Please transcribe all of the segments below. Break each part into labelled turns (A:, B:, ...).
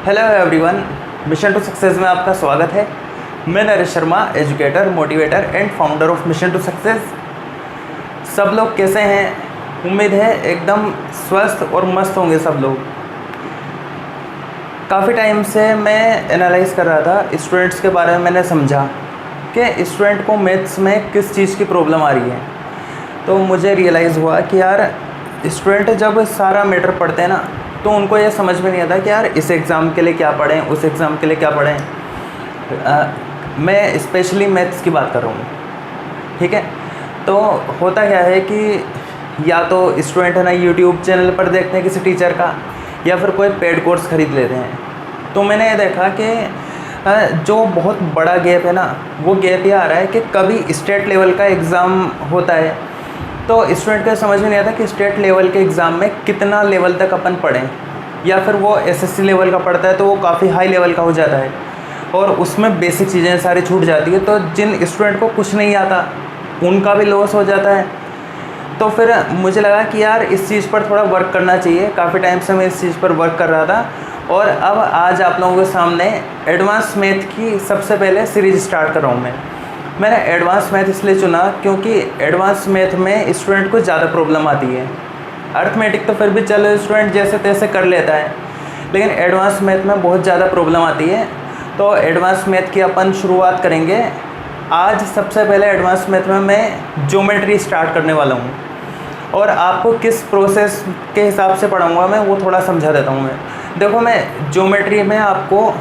A: Hello everyone, mission to success में आपका स्वागत है। मैं Naresh Sharma, educator, motivator and founder of mission to success. सब लोग कैसे हैं? उम्मीद है एकदम स्वस्थ और मस्त होंगे सब लोग। काफ़ी टाइम से मैं एनालाइज कर रहा था स्टूडेंट्स के बारे में। मैंने समझा कि स्टूडेंट को मैथ्स में किस चीज़ की प्रॉब्लम आ रही है। तो मुझे रियलाइज़ हुआ कि यार स्टूडेंट जब सारा मैटर पढ़ते हैं ना, तो उनको ये समझ में नहीं आता कि यार इस एग्ज़ाम के लिए क्या पढ़ें, उस एग्ज़ाम के लिए क्या पढ़ें। मैं स्पेशली मैथ्स की बात कर रहा हूँ, ठीक है। तो होता क्या है कि या तो स्टूडेंट है ना यूट्यूब चैनल पर देखते हैं किसी टीचर का, या फिर कोई पेड कोर्स ख़रीद लेते हैं। तो मैंने ये देखा कि जो बहुत बड़ा गैप है ना, वो गैप ये आ रहा है कि कभी स्टेट लेवल का एग्ज़ाम होता है तो स्टूडेंट को समझ में नहीं आता कि स्टेट लेवल के एग्ज़ाम में कितना लेवल तक अपन पढ़ें, या फिर वो एसएससी लेवल का पढ़ता है तो वो काफ़ी हाई लेवल का हो जाता है और उसमें बेसिक चीज़ें सारी छूट जाती है। तो जिन स्टूडेंट को कुछ नहीं आता उनका भी लॉस हो जाता है। तो फिर मुझे लगा कि यार इस चीज़ पर थोड़ा वर्क करना चाहिए। काफ़ी टाइम से मैं इस चीज़ पर वर्क कर रहा था और अब आज आप लोगों के सामने एडवांस मैथ की सबसे पहले सीरीज़ स्टार्ट कर रहा हूँ। मैंने एडवांस मैथ इसलिए चुना क्योंकि एडवांस मैथ में स्टूडेंट को ज़्यादा प्रॉब्लम आती है। अर्थमेटिक तो फिर भी चलो स्टूडेंट जैसे तैसे कर लेता है, लेकिन एडवांस मैथ में बहुत ज़्यादा प्रॉब्लम आती है। तो एडवांस मैथ की अपन शुरुआत करेंगे आज। सबसे पहले एडवांस मैथ में मैं ज्योमेट्री स्टार्ट करने वाला हूँ और आपको किस प्रोसेस के हिसाब से पढ़ाऊँगा मैं वो थोड़ा समझा देता हूँ। मैं देखो, मैं ज्योमेट्री में आपको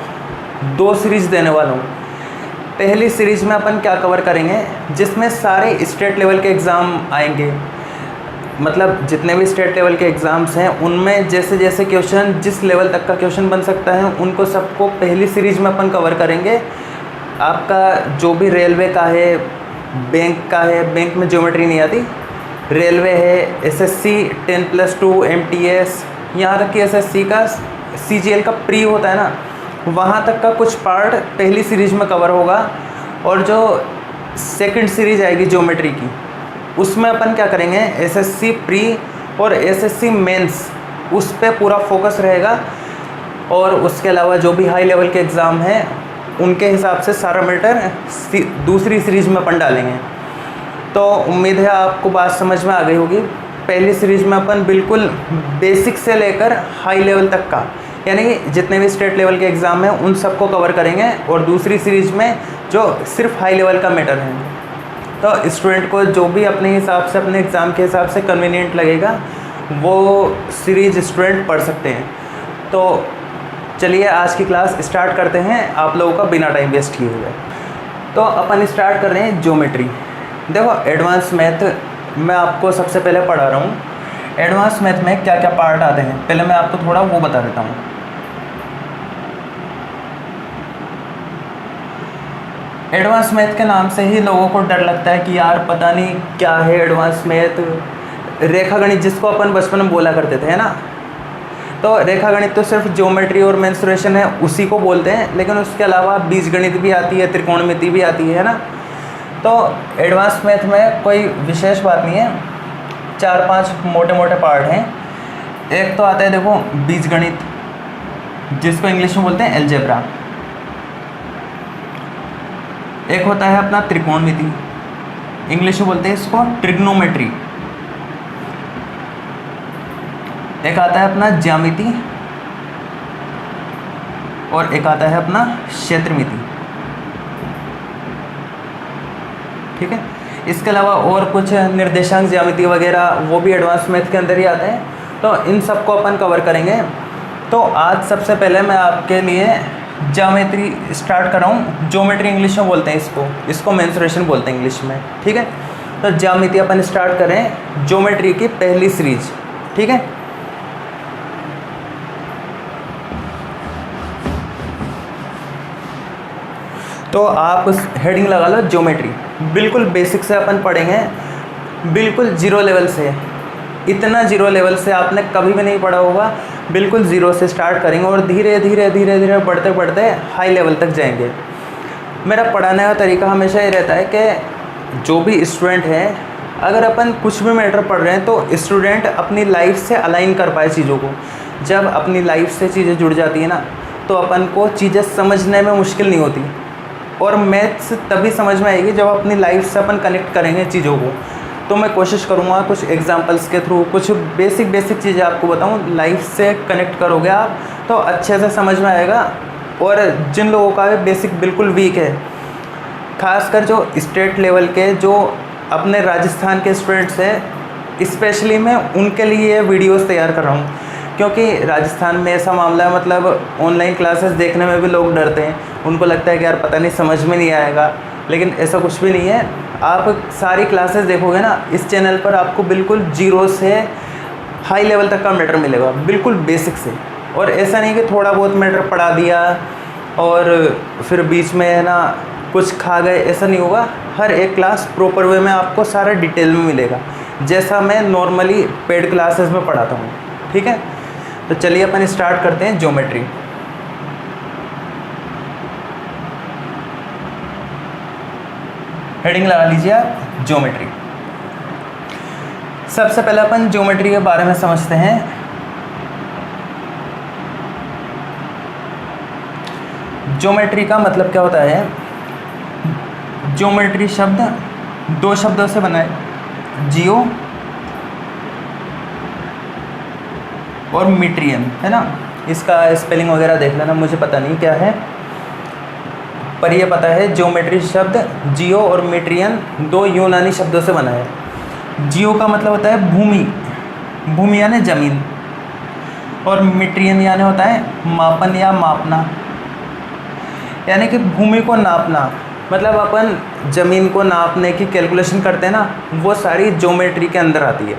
A: 2 सीरीज़ देने वाला हूँ। पहली सीरीज़ में अपन क्या कवर करेंगे, जिसमें सारे स्टेट लेवल के एग्ज़ाम आएंगे। मतलब जितने भी स्टेट लेवल के एग्ज़ाम्स हैं उनमें जैसे जैसे क्वेश्चन जिस लेवल तक का क्वेश्चन बन सकता है उनको सबको पहली सीरीज़ में अपन कवर करेंगे। आपका जो भी रेलवे का है, बैंक का है, बैंक में ज्योमेट्री नहीं आती, रेलवे है, एसएससी 10+2 MTS, यहाँ तक कि एसएससी का CGL का प्री होता है ना, वहाँ तक का कुछ पार्ट पहली सीरीज़ में कवर होगा। और जो सेकंड सीरीज़ आएगी ज्योमेट्री की, उसमें अपन क्या करेंगे, एसएससी प्री और एसएससी मेंस, उस पे पूरा फोकस रहेगा। और उसके अलावा जो भी हाई लेवल के एग्ज़ाम हैं उनके हिसाब से सारा मैटर दूसरी सीरीज़ में अपन डालेंगे। तो उम्मीद है आपको बात समझ में आ गई होगी। पहली सीरीज़ में अपन बिल्कुल बेसिक से लेकर हाई लेवल तक का, यानी कि जितने भी स्टेट लेवल के एग्ज़ाम हैं उन सबको कवर करेंगे। और दूसरी सीरीज़ में जो सिर्फ हाई लेवल का मैटर है, तो स्टूडेंट को जो भी अपने हिसाब से, अपने एग्ज़ाम के हिसाब से कन्वीनियंट लगेगा वो सीरीज़ स्टूडेंट पढ़ सकते हैं। तो चलिए आज की क्लास स्टार्ट करते हैं आप लोगों का बिना टाइम वेस्ट किए हुए। तो अपन स्टार्ट कर रहे हैं ज्योमेट्री। देखो, एडवांस मैथ मैं आपको सबसे पहले पढ़ा रहा हूँ। एडवांस मैथ में क्या क्या पार्ट आते हैं पहले मैं आपको थोड़ा वो बता देता हूँ। एडवांस मैथ के नाम से ही लोगों को डर लगता है कि यार पता नहीं क्या है एडवांस मैथ। रेखा गणित जिसको अपन बचपन में बोला करते थे, है ना, तो रेखा गणित तो सिर्फ ज्योमेट्री और मेंसुरेशन है, उसी को बोलते हैं। लेकिन उसके अलावा बीजगणित भी आती है, त्रिकोणमिति भी आती है ना। तो एडवांस मैथ में कोई विशेष बात नहीं है, 4-5 मोटे मोटे पार्ट हैं। एक तो आता है देखो बीजगणित, जिसको इंग्लिश में बोलते हैं एलजेब्रा। एक होता है अपना त्रिकोणमिति, इंग्लिश में बोलते हैं इसको ट्रिग्नोमेट्री। एक आता है अपना ज्यामिति और एक आता है अपना क्षेत्रमिति, ठीक है। इसके अलावा और कुछ निर्देशांक ज्यामिति वगैरह वो भी एडवांस मैथ के अंदर ही आते हैं। तो इन सबको अपन कवर करेंगे। तो आज सबसे पहले मैं आपके लिए ज्योमेट्री स्टार्ट कर रहा हूँ। ज्योमेट्री इंग्लिश में बोलते हैं इसको मेंसुरेशन बोलते हैं इंग्लिश में, ठीक है। तो ज्यामिति अपन स्टार्ट करें, ज्योमेट्री की पहली सीरीज, ठीक है। तो आप हेडिंग लगा लो ज्योमेट्री। बिल्कुल बेसिक से अपन पढ़ेंगे, बिल्कुल जीरो लेवल से। इतना जीरो लेवल से आपने कभी भी नहीं पढ़ा होगा। बिल्कुल ज़ीरो से स्टार्ट करेंगे और धीरे धीरे धीरे धीरे बढ़ते बढ़ते हाई लेवल तक जाएंगे। मेरा पढ़ाने का तरीका हमेशा ये रहता है कि जो भी स्टूडेंट है, अगर अपन कुछ भी मैटर पढ़ रहे हैं तो स्टूडेंट अपनी लाइफ से अलाइन कर पाए चीज़ों को। जब अपनी लाइफ से चीज़ें जुड़ जाती है ना, तो अपन को चीज़ें समझने में मुश्किल नहीं होती। और मैथ्स तभी समझ में आएगी जब अपनी लाइफ से अपन कनेक्ट करेंगे चीज़ों को। तो मैं कोशिश करूँगा कुछ एग्जांपल्स के थ्रू कुछ बेसिक चीज़ें आपको बताऊँ, लाइफ से कनेक्ट करोगे आप तो अच्छे से समझ में आएगा। और जिन लोगों का बेसिक बिल्कुल वीक है, खासकर जो स्टेट लेवल के जो अपने राजस्थान के स्टूडेंट्स हैं, स्पेशली मैं उनके लिए ये वीडियोस तैयार कर रहा हूँ। क्योंकि राजस्थान में ऐसा मामला है, मतलब ऑनलाइन क्लासेस देखने में भी लोग डरते हैं, उनको लगता है कि यार पता नहीं समझ में नहीं आएगा, लेकिन ऐसा कुछ भी नहीं है। आप सारी क्लासेस देखोगे ना इस चैनल पर, आपको बिल्कुल जीरो से हाई लेवल तक का मैटर मिलेगा, बिल्कुल बेसिक से। और ऐसा नहीं कि थोड़ा बहुत मैटर पढ़ा दिया और फिर बीच में है ना कुछ खा गए, ऐसा नहीं होगा। हर एक क्लास प्रॉपर वे में आपको सारा डिटेल में मिलेगा, जैसा मैं नॉर्मली पेड क्लासेस में पढ़ाता हूँ। ठीक है, तो चलिए अपन स्टार्ट करते हैं ज्योमेट्री। हेडिंग लगा लीजिए आप, ज्योमेट्री। सबसे पहले अपन ज्योमेट्री के बारे में समझते हैं। ज्योमेट्री का मतलब क्या होता है? ज्योमेट्री शब्द दो शब्दों से बना है, जियो और मीट्रियन, है ना। इसका स्पेलिंग वगैरह देख लेना, मुझे पता नहीं क्या है, पर ये पता है ज्योमेट्री शब्द जियो और मीट्रियन दो यूनानी शब्दों से बना है। जियो का मतलब होता है भूमि, भूमि यानी ज़मीन, और मीट्रियन यानी होता है मापन या मापना, यानी कि भूमि को नापना। मतलब अपन ज़मीन को नापने की कैलकुलेशन करते हैं ना, वो सारी ज्योमेट्री के अंदर आती है।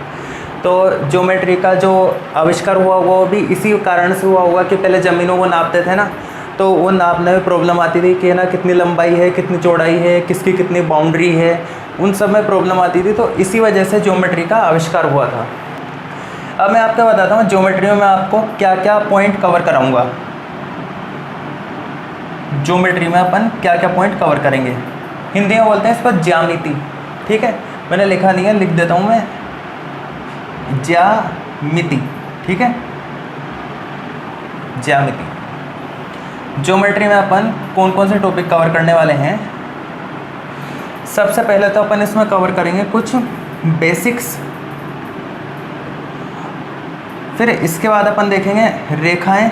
A: तो ज्योमेट्री का जो आविष्कार हुआ वो भी इसी कारण से हुआ होगा कि पहले ज़मीनों को नापते थे ना, तो वो नापने में प्रॉब्लम आती थी कि ना कितनी लंबाई है, कितनी चौड़ाई है, किसकी कितनी बाउंड्री है, उन सब में प्रॉब्लम आती थी। तो इसी वजह से ज्योमेट्री का आविष्कार हुआ था। अब मैं आपको बताता हूँ ज्योमेट्री में मैं आपको क्या क्या पॉइंट कवर कराऊँगा। ज्योमेट्री में अपन क्या क्या पॉइंट कवर करेंगे, हिंदी में बोलते हैं इसको ज्यामिति। ठीक है, मैंने लिखा नहीं है, लिख देता हूँ मैं, ज्यामिति। ठीक है, ज्यामिति। ज्योमेट्री में अपन कौन कौन से टॉपिक कवर करने वाले हैं? सबसे पहले तो अपन इसमें कवर करेंगे कुछ बेसिक्स, फिर इसके बाद अपन देखेंगे रेखाएं,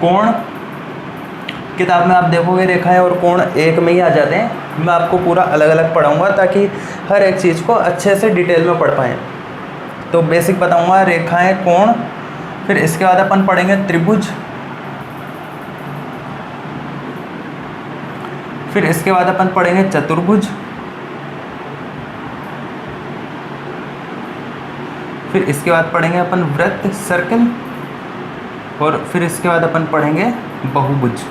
A: कोण। किताब में आप देखोगे रेखाएं और कोण एक में ही आ जाते हैं, मैं आपको पूरा अलग अलग पढ़ाऊँगा ताकि हर एक चीज़ को अच्छे से डिटेल में पढ़ पाएँ। तो बेसिक बताऊँगा, रेखाएं, कोण, फिर इसके बाद अपन पढ़ेंगे त्रिभुज, फिर इसके बाद अपन पढ़ेंगे चतुर्भुज, फिर इसके बाद पढ़ेंगे अपन वृत्त, सर्कल, और फिर इसके बाद अपन पढ़ेंगे बहुभुज।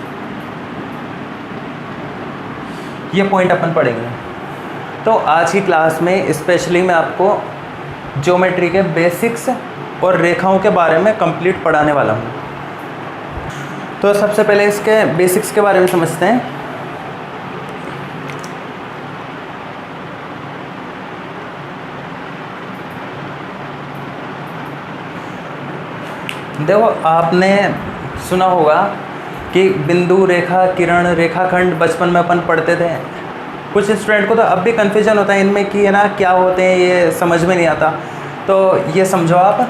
A: ये पॉइंट अपन पढ़ेंगे। तो आज की क्लास में स्पेशली मैं आपको ज्योमेट्री के बेसिक्स और रेखाओं के बारे में कंप्लीट पढ़ाने वाला हूँ। तो सबसे पहले इसके बेसिक्स के बारे में समझते हैं। देखो, आपने सुना होगा कि बिंदु, रेखा, किरण, रेखाखंड बचपन में अपन पढ़ते थे। कुछ स्टूडेंट को तो अब भी कन्फ्यूजन होता है इनमें कि है ना क्या होते हैं, ये समझ में नहीं आता। तो ये समझो आप,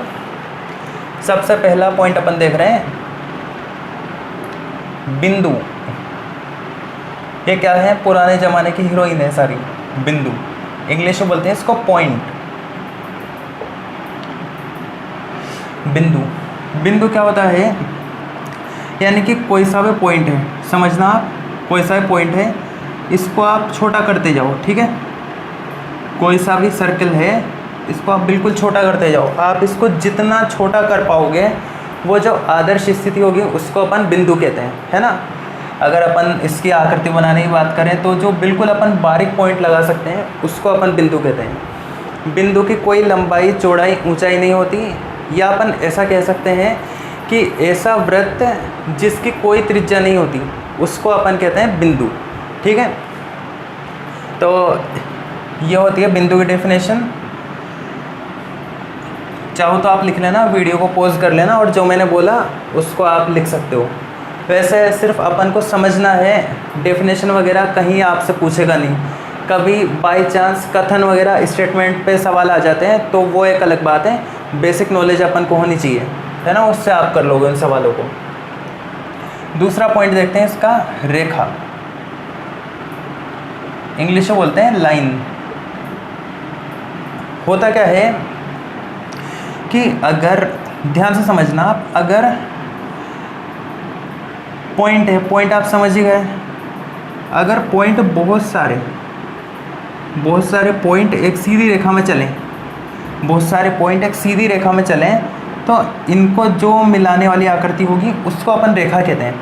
A: सबसे पहला पॉइंट अपन देख रहे हैं बिंदु। ये क्या है? पुराने ज़माने की हीरोइन है सारी, बिंदु। इंग्लिश में बोलते हैं इसको पॉइंट। बिंदु, बिंदु क्या होता है? यानी कि कोई सा भी पॉइंट है, समझना आप, कोई सा भी पॉइंट है, इसको आप छोटा करते जाओ। ठीक है, कोई सा भी सर्कल है, इसको आप बिल्कुल छोटा करते जाओ। आप इसको जितना छोटा कर पाओगे, वो जो आदर्श स्थिति होगी उसको अपन बिंदु कहते हैं, है ना। अगर अपन इसकी आकृति बनाने की बात करें तो जो बिल्कुल अपन बारीक पॉइंट लगा सकते हैं उसको अपन बिंदु कहते हैं। बिंदु की कोई लंबाई, चौड़ाई, ऊंचाई नहीं होती, या अपन ऐसा कह सकते हैं कि ऐसा वृत्त जिसकी कोई त्रिज्या नहीं होती उसको अपन कहते हैं बिंदु। ठीक है, तो ये होती है बिंदु की डेफिनेशन। चाहो तो आप लिख लेना, वीडियो को पॉज कर लेना और जो मैंने बोला उसको आप लिख सकते हो। वैसे सिर्फ अपन को समझना है, डेफिनेशन वगैरह कहीं आपसे पूछेगा नहीं। कभी बाय चांस कथन वगैरह स्टेटमेंट पे सवाल आ जाते हैं तो वो एक अलग बात है, बेसिक नॉलेज अपन को होनी चाहिए, है ना, उससे आप कर लोगे उन सवालों को। दूसरा पॉइंट देखते हैं इसका, रेखा। इंग्लिश में बोलते हैं लाइन। होता क्या है कि अगर ध्यान से समझना आप, अगर पॉइंट है, पॉइंट आप समझ ही गए, अगर पॉइंट बहुत सारे पॉइंट एक सीधी रेखा में चलें, बहुत सारे पॉइंट एक सीधी रेखा में चलें तो इनको जो मिलाने वाली आकृति होगी उसको अपन रेखा कहते हैं।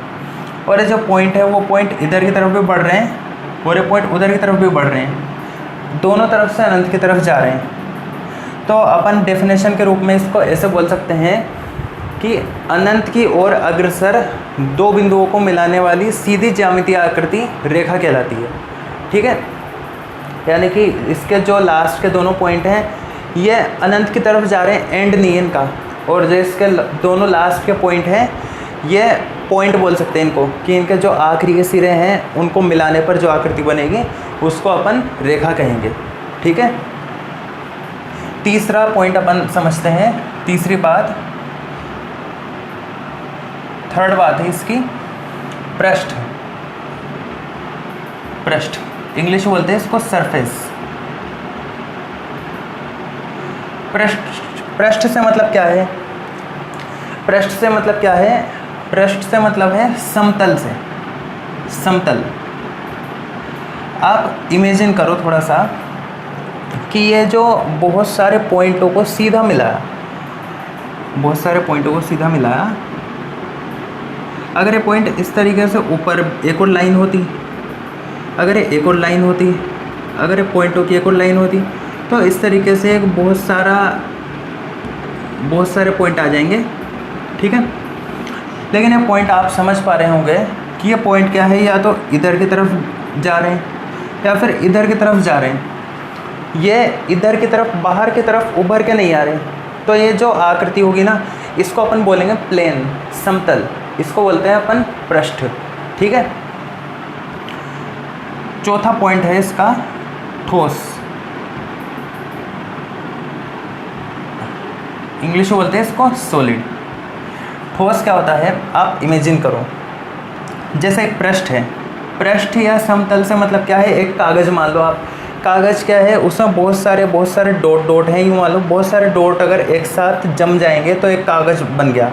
A: और ये जो पॉइंट है वो पॉइंट इधर की तरफ भी बढ़ रहे हैं और ये पॉइंट उधर की तरफ भी बढ़ रहे हैं, दोनों तरफ से अनंत की तरफ जा रहे हैं। तो अपन डेफिनेशन के रूप में इसको ऐसे बोल सकते हैं कि अनंत की ओर अग्रसर दो बिंदुओं को मिलाने वाली सीधी ज्यामितीय आकृति रेखा कहलाती है। ठीक है, यानी कि इसके जो लास्ट के दोनों पॉइंट हैं ये अनंत की तरफ जा रहे हैं, एंड नहीं है इनका, और जो इसके दोनों लास्ट के पॉइंट हैं ये पॉइंट बोल सकते हैं इनको, कि इनके जो आखिरी के सिरे हैं उनको मिलाने पर जो आकृति बनेगी उसको अपन रेखा कहेंगे। ठीक है, तीसरा पॉइंट अपन समझते हैं, तीसरी बात, थर्ड बात है इसकी पृष्ठ। पृष्ठ इंग्लिश में बोलते हैं इसको सरफेस। पृष्ठ से मतलब क्या है? पृष्ठ से मतलब क्या है? पृष्ठ से मतलब है समतल से, समतल। आप इमेजिन करो थोड़ा सा कि ये जो बहुत सारे पॉइंटों को सीधा मिलाया, बहुत सारे पॉइंटों को सीधा मिलाया, अगर ये पॉइंट इस तरीके से ऊपर एक और लाइन होती, अगर ये एक और लाइन होती, अगर ये पॉइंटों की एक और लाइन होती, तो इस तरीके से एक बहुत सारे पॉइंट आ जाएंगे। ठीक है, लेकिन ये पॉइंट आप समझ पा रहे होंगे कि ये पॉइंट क्या है, या तो इधर की तरफ जा रहे हैं या फिर इधर की तरफ जा रहे हैं। ये इधर की तरफ, बाहर की तरफ उभर के नहीं आ रहे, तो ये जो आकृति होगी ना इसको अपन बोलेंगे प्लेन, समतल, इसको बोलते हैं अपन पृष्ठ। ठीक है, चौथा पॉइंट है इसका ठोस। इंग्लिश में बोलते हैं इसको सॉलिड। ठोस क्या होता है, आप इमेजिन करो जैसे एक पृष्ठ है, पृष्ठ या समतल से मतलब क्या है, एक कागज़ मान लो आप, कागज़ क्या है उसमें बहुत सारे डॉट हैं, यूँ मान लो बहुत सारे डॉट अगर एक साथ जम जाएंगे तो एक कागज़ बन गया।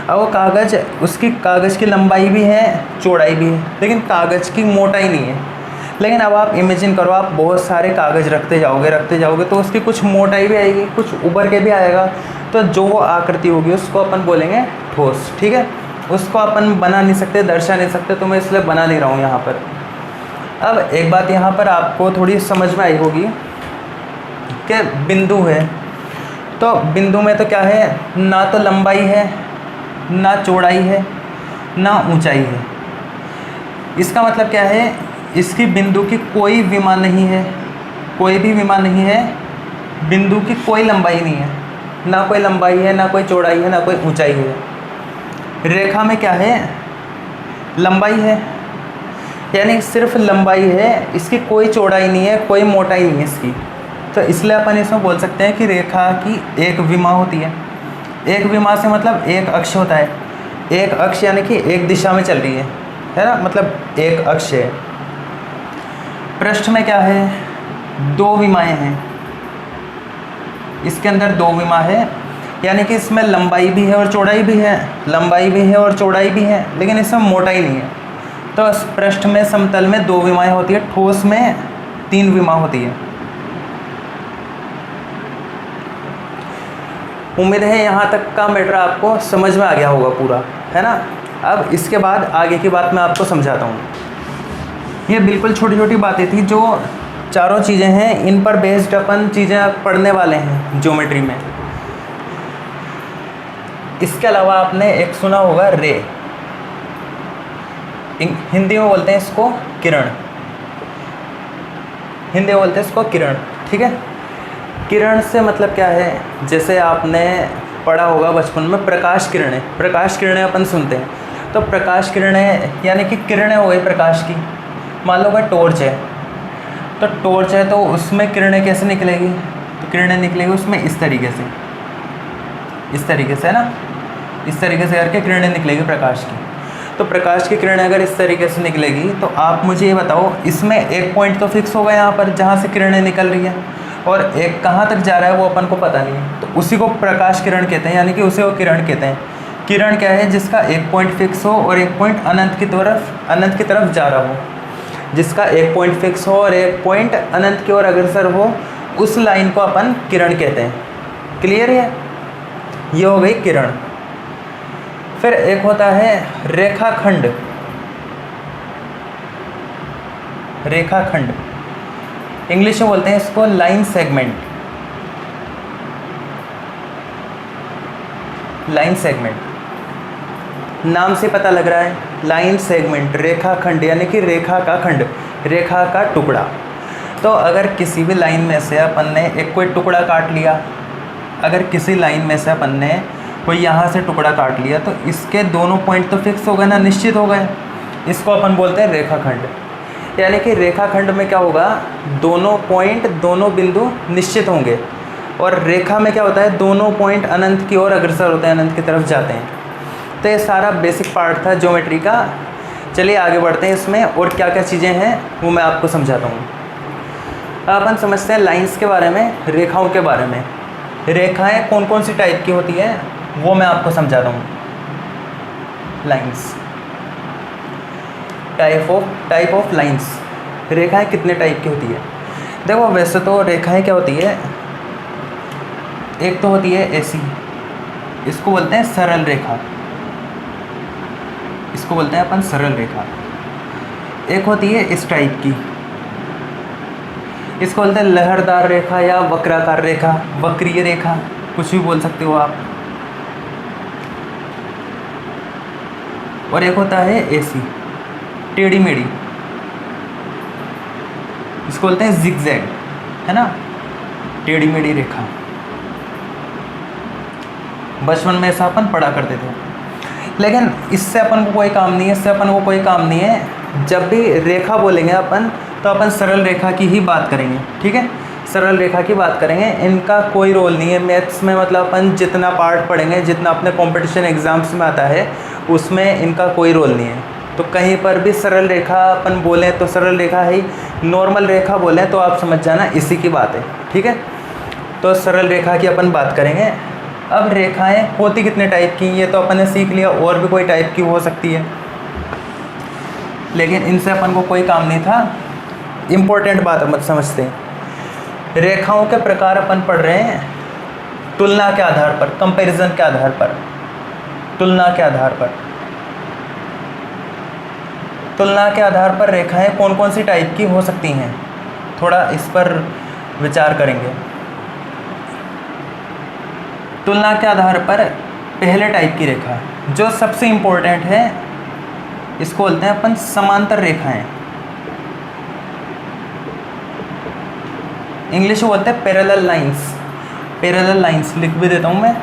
A: अब वो कागज़, उसकी कागज़ की लंबाई भी है, चौड़ाई भी है, लेकिन कागज़ की मोटाई नहीं है। लेकिन अब आप इमेजिन करो, आप बहुत सारे कागज़ रखते जाओगे तो उसकी कुछ मोटाई भी आएगी, कुछ उभर के भी आएगा, तो जो वो आकृति होगी उसको अपन बोलेंगे ठोस। ठीक है, उसको अपन बना नहीं सकते, दर्शा नहीं सकते, तो मैं इसलिए बना नहीं रहा हूँ यहाँ पर। अब एक बात यहाँ पर आपको थोड़ी समझ में आई होगी कि बिंदु है, तो बिंदु में तो क्या है, ना तो लंबाई है, ना चौड़ाई है, ना ऊंचाई है। इसका मतलब क्या है, इसकी बिंदु की कोई विमा नहीं है, कोई भी विमा नहीं है, बिंदु की कोई लंबाई नहीं है, ना कोई लंबाई है, ना कोई चौड़ाई है, ना कोई ऊंचाई है। रेखा में क्या है, लंबाई है, यानी सिर्फ लंबाई है, इसकी कोई चौड़ाई नहीं है, कोई मोटाई नहीं है इसकी। तो इसलिए अपन इसमें बोल सकते हैं कि रेखा की एक विमा होती है। एक विमा से मतलब एक अक्ष होता है, एक अक्ष यानी कि एक दिशा में चल रही है ना, मतलब एक अक्ष है। पृष्ठ में क्या है, दो विमाएँ हैं, इसके अंदर दो विमा है, यानी कि इसमें लंबाई भी है और चौड़ाई भी है, लंबाई भी है और चौड़ाई भी है, लेकिन इसमें मोटाई नहीं है। तो पृष्ठ में, समतल में दो विमाएँ होती है, ठोस में तीन विमा होती है। उम्मीद है यहाँ तक का मैटर आपको समझ में आ गया होगा पूरा, है ना। अब इसके बाद आगे की बात मैं आपको समझाता हूँ। ये बिल्कुल छोटी छोटी बातें थी, जो चारों चीज़ें हैं इन पर बेस्ड अपन चीज़ें पढ़ने वाले हैं ज्योमेट्री में। इसके अलावा आपने एक सुना होगा रे, हिंदी में बोलते हैं इसको किरण, हिंदी में बोलते हैं इसको किरण। ठीक है, किरण से मतलब क्या है, जैसे आपने पढ़ा होगा बचपन में प्रकाश किरणें अपन सुनते हैं। तो प्रकाश किरणें यानी कि किरणें हो गई प्रकाश की। मान लो कोई टॉर्च है, तो टॉर्च है तो उसमें किरणें कैसे निकलेगी, तो किरणें निकलेगी उसमें इस तरीके से है ना, इस तरीके से करके किरणें निकलेगी प्रकाश की। तो प्रकाश की किरणें अगर इस तरीके से निकलेगी तो आप मुझे ये बताओ, इसमें एक पॉइंट तो फिक्स होगा यहाँ पर जहाँ से किरणें निकल रही है, और एक कहाँ तक जा रहा है वो अपन को पता नहीं है। तो उसी को प्रकाश किरण कहते हैं, यानी कि उसे वो किरण कहते हैं। किरण क्या है, जिसका एक पॉइंट फिक्स हो और एक पॉइंट अनंत की तरफ जा रहा हो। जिसका एक पॉइंट फिक्स हो और एक पॉइंट अनंत की ओर अग्रसर हो, उस लाइन को अपन किरण कहते हैं। क्लियर है, ये हो गई किरण। फिर एक होता है रेखाखंड। इंग्लिश में बोलते हैं इसको लाइन सेगमेंट। नाम से पता लग रहा है, लाइन सेगमेंट, रेखाखंड यानी कि रेखा का खंड, रेखा का टुकड़ा। तो अगर किसी भी लाइन में से अपन ने एक कोई टुकड़ा काट लिया, अगर किसी लाइन में से अपन ने कोई यहाँ से टुकड़ा काट लिया, तो इसके दोनों पॉइंट तो फिक्स हो गए ना, निश्चित हो गए। इसको अपन बोलते हैं रेखाखंड। यानी कि रेखाखंड में क्या होगा, दोनों पॉइंट, दोनों बिंदु निश्चित होंगे। और रेखा में क्या होता है, दोनों पॉइंट अनंत की ओर अग्रसर होते हैं, अनंत की तरफ जाते हैं। तो ये सारा बेसिक पार्ट था ज्योमेट्री का। चलिए आगे बढ़ते हैं, इसमें और क्या क्या चीज़ें हैं वो मैं आपको समझाता हूँ। अपन समझते हैं लाइंस के बारे में, रेखाओं के बारे में। रेखाएं कौन कौन सी टाइप की होती हैं वो मैं आपको समझाता हूँ। Lines, type of lines. रेखाएं कितने टाइप की होती है? देखो वैसे तो रेखाएं क्या होती है, एक तो होती है ऐसी, इसको बोलते हैं सरल रेखा, इसको बोलते हैं अपन सरल रेखा। एक होती है इस टाइप की, इसको बोलते हैं लहरदार रेखा या वक्राकार रेखा, वक्रीय रेखा, कुछ भी बोल सकते हो आप। और एक होता है ऐसी, टेढ़ी मेढ़ी, इसको बोलते हैं जिगजैग, है ना, टेढ़ी मेढ़ी रेखा। बचपन में ऐसा अपन पढ़ा करते थे, लेकिन इससे अपन को कोई काम नहीं है, जब भी रेखा बोलेंगे अपन तो अपन सरल रेखा की ही बात करेंगे, ठीक है, सरल रेखा की बात करेंगे। इनका कोई रोल नहीं है मैथ्स में, मतलब अपन जितना पार्ट पढ़ेंगे, जितना अपने कंपटीशन एग्जाम्स में आता है, उसमें इनका कोई रोल नहीं है। तो कहीं पर भी सरल रेखा अपन बोलें तो सरल रेखा है ही, नॉर्मल रेखा बोलें तो आप समझ जाना इसी की बात है, ठीक है। तो सरल रेखा की अपन बात करेंगे। अब रेखाएं होती कितने टाइप की, ये तो अपन ने सीख लिया, और भी कोई टाइप की हो सकती है, लेकिन इनसे अपन को कोई काम नहीं था। इम्पोर्टेंट बात मत समझते हैं। रेखाओं के प्रकार अपन पढ़ रहे हैं तुलना के आधार पर, कंपैरिजन के आधार पर, तुलना के आधार पर रेखाएं कौन कौन सी टाइप की हो सकती हैं, थोड़ा इस पर विचार करेंगे। तुलना के आधार पर पहले टाइप की रेखा जो सबसे इम्पोर्टेंट है, इसको बोलते हैं अपन समांतर रेखाएं। इंग्लिश में बोलते हैं पैरेलल लाइंस, लिख भी देता हूं मैं।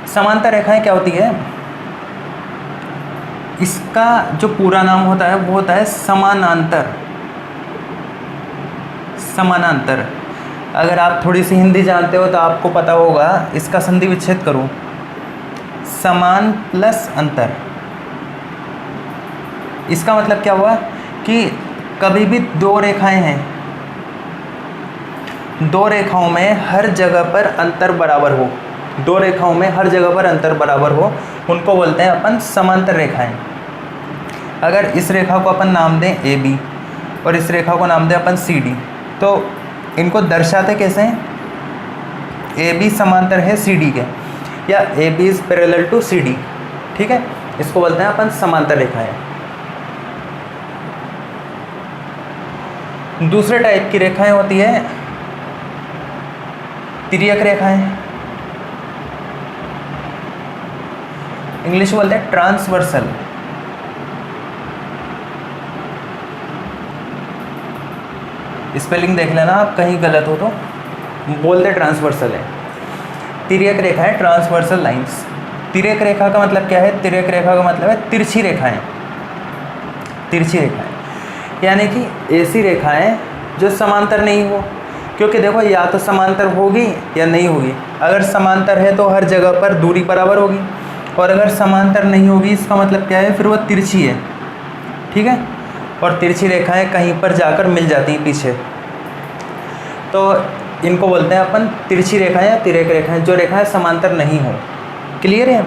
A: समांतर रेखाएं क्या होती है, इसका जो पूरा नाम होता है वो होता है समानांतर। अगर आप थोड़ी सी हिंदी जानते हो तो आपको पता होगा, इसका संधि विच्छेद करो, समान प्लस अंतर। इसका मतलब क्या हुआ कि कभी भी दो रेखाएं हैं, दो रेखाओं में हर जगह पर अंतर बराबर हो, उनको बोलते हैं अपन समांतर रेखाएं। अगर इस रेखा को अपन नाम दें AB और इस रेखा को नाम दें अपन CD, तो इनको दर्शाते कैसे हैं, AB समांतर है CD के, या AB is parallel to CD, ठीक है, इसको बोलते हैं अपन समांतर रेखाएं। दूसरे टाइप की रेखाएं होती है तिर्यक रेखाएं, इंग्लिश बोलते हैं ट्रांसवर्सल। स्पेलिंग देख लेना आप, कहीं गलत हो तो बोलते ट्रांसवर्सल है। तिर्यक रेखा है ट्रांसवर्सल लाइंस। तिर्यक रेखा का मतलब क्या है? तिर्यक रेखा का मतलब है तिरछी रेखाएं। तिरछी रेखाएं यानी कि ऐसी रेखाएं जो समांतर नहीं हो, क्योंकि देखो या तो समांतर होगी या नहीं होगी। अगर समांतर है तो हर जगह पर दूरी बराबर होगी, और अगर समांतर नहीं होगी इसका मतलब क्या है? फिर वो तिरछी है, ठीक है। और तिरछी रेखाएं कहीं पर जाकर मिल जाती हैं पीछे, तो इनको बोलते हैं अपन तिरछी रेखाएं या तिर्यक रेखाएं, जो रेखाएं समांतर नहीं हो। क्लियर है?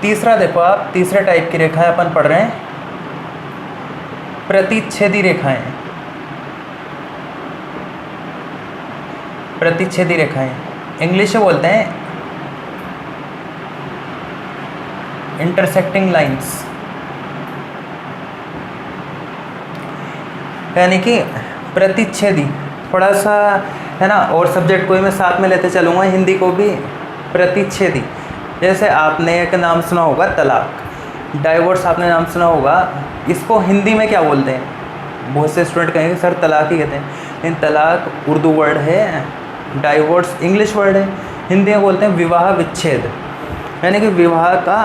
A: तीसरा देखो आप, तीसरे टाइप की रेखाएं अपन पढ़ रहे हैं, प्रतिच्छेदी रेखाएं। प्रतिच्छेदी रेखाएं इंग्लिश में बोलते हैं इंटरसेक्टिंग लाइंस, यानी कि प्रतिच्छेदी। थोड़ा सा है ना, और सब्जेक्ट को भी मैं साथ में लेते चलूँगा, हिंदी को भी। प्रतिच्छेदी जैसे आपने एक नाम सुना होगा तलाक, डाइवोर्स आपने नाम सुना होगा, इसको हिंदी में क्या बोलते हैं? बहुत से स्टूडेंट कहेंगे सर तलाक ही कहते हैं, लेकिन तलाक उर्दू वर्ड है, डाइवोर्स इंग्लिश वर्ड है। हिंदी में बोलते हैं विवाह विच्छेद, यानी कि विवाह का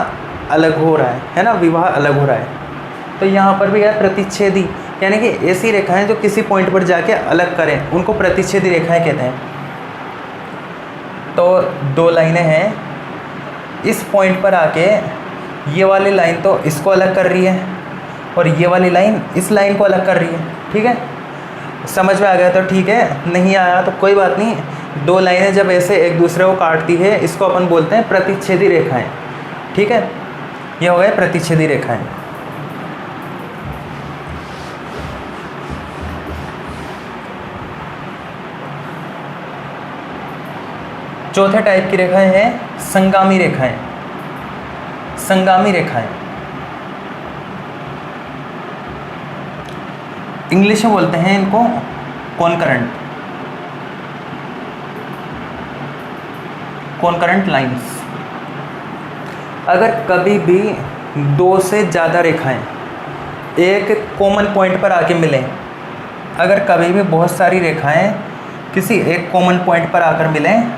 A: अलग हो रहा है ना, विवाह अलग हो रहा है। तो यहाँ पर भी है प्रतिच्छेदी, यानी कि ऐसी रेखाएं जो किसी पॉइंट पर जाके अलग करें, उनको प्रतिच्छेदी रेखाएं कहते हैं। तो दो लाइनें हैं, इस पॉइंट पर आके ये वाली लाइन तो इसको अलग कर रही है, और ये वाली लाइन इस लाइन को अलग कर रही है, ठीक है। समझ में आ गया तो ठीक है, नहीं आया तो कोई बात नहीं। दो लाइनें जब ऐसे एक दूसरे को काटती है, इसको अपन बोलते हैं प्रतिच्छेदी रेखाएं, ठीक है। ये हो गए प्रतिच्छेदी रेखाएं। चौथे टाइप की रेखाएं हैं संगामी रेखाएं। संगामी रेखाएं इंग्लिश में बोलते हैं इनको कॉनकरेंट, कॉनकरेंट लाइंस। अगर कभी भी दो से ज़्यादा रेखाएं एक कॉमन पॉइंट पर आके मिलें, अगर कभी भी बहुत सारी रेखाएं किसी एक कॉमन पॉइंट पर आकर मिलें,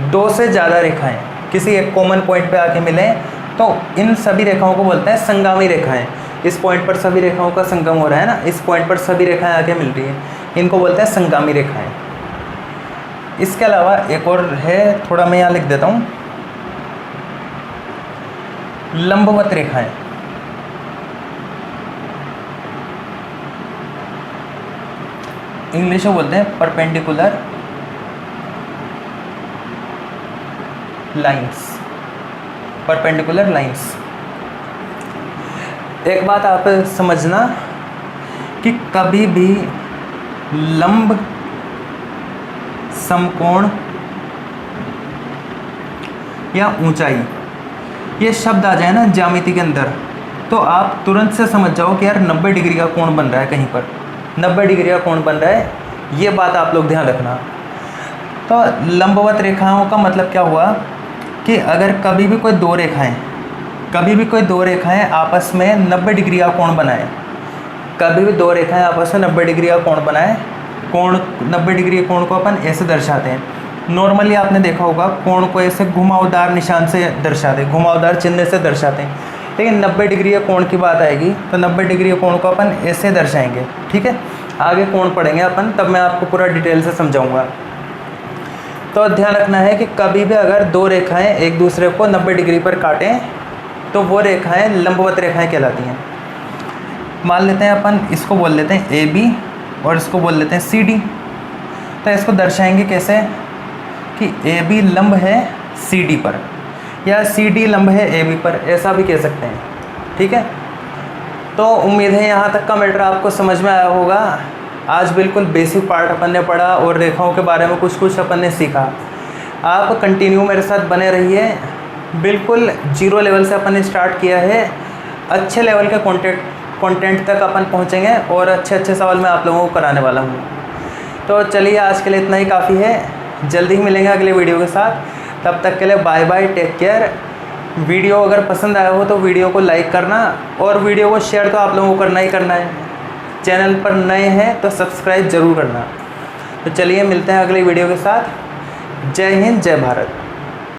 A: दो से ज़्यादा रेखाएं किसी एक कॉमन पॉइंट पर आके मिलें, तो इन सभी रेखाओं को बोलते हैं संगामी रेखाएं। इस पॉइंट पर सभी रेखाओं का संगम हो रहा है ना, इस पॉइंट पर सभी रेखाएं आके मिल रही है, इनको बोलते हैं संगामी रेखाएं। इसके अलावा एक और है, थोड़ा मैं यहाँ लिख देता हूँ, लंबवत रेखाएं। इंग्लिश में बोलते हैं परपेंडिकुलर लाइंस, परपेंडिकुलर लाइंस। एक बात आप समझना कि कभी भी लंब, समकोण या ऊंचाई ये शब्द आ जाए ना ज्यामिति के अंदर, तो आप तुरंत से समझ जाओ कि यार 90 डिग्री का कोण बन रहा है, कहीं पर 90 डिग्री का कोण बन रहा है। ये बात आप लोग ध्यान रखना। तो लंबवत रेखाओं का मतलब क्या हुआ कि अगर कभी भी कोई दो रेखाएं आपस में 90 डिग्री का कोण बनाए, कभी भी दो रेखाएं आपस में 90 डिग्री का कोण बनाए, कोण 90 डिग्री के कोण को अपन ऐसे दर्शाते हैं। नॉर्मली आपने देखा होगा कोण को ऐसे घुमावदार निशान से दर्शाते, घुमावदार चिन्ह से दर्शाते हैं, लेकिन 90 डिग्री के कोण की बात आएगी तो 90 डिग्री के कोण को अपन ऐसे दर्शाएंगे, ठीक है। आगे कोण पढ़ेंगे अपन, तब मैं आपको पूरा डिटेल से समझाऊंगा। तो ध्यान रखना है कि कभी भी अगर दो रेखाएं एक दूसरे को 90 डिग्री पर काटें तो वो रेखाएं लंबवत रेखाएं कहलाती हैं। मान लेते हैं अपन इसको बोल लेते हैं AB और इसको बोल लेते हैं CD। तो इसको दर्शाएंगे कैसे कि AB लंब है CD पर, या CD लंब है AB पर, ऐसा भी कह सकते हैं, ठीक है। तो उम्मीद है यहाँ तक का मैटर आपको समझ में आया होगा। आज बिल्कुल बेसिक पार्ट अपन ने पढ़ा और रेखाओं के बारे में कुछ कुछ अपन ने सीखा। आप कंटिन्यू मेरे साथ बने रहिए। बिल्कुल जीरो लेवल से अपन ने स्टार्ट किया है, अच्छे लेवल के कंटेंट तक अपन पहुँचेंगे और अच्छे अच्छे सवाल मैं आप लोगों को कराने वाला हूँ। तो चलिए आज के लिए इतना ही काफ़ी है, जल्दी ही मिलेंगे अगले वीडियो के साथ। तब तक के लिए bye bye, take care, video अगर पसंद आया हो तो वीडियो को लाइक करना और वीडियो को शेयर तो आप लोगों को करना ही करना है। चैनल पर नए हैं तो सब्सक्राइब ज़रूर करना। तो चलिए मिलते हैं अगली वीडियो के साथ। जय हिंद, जय भारत।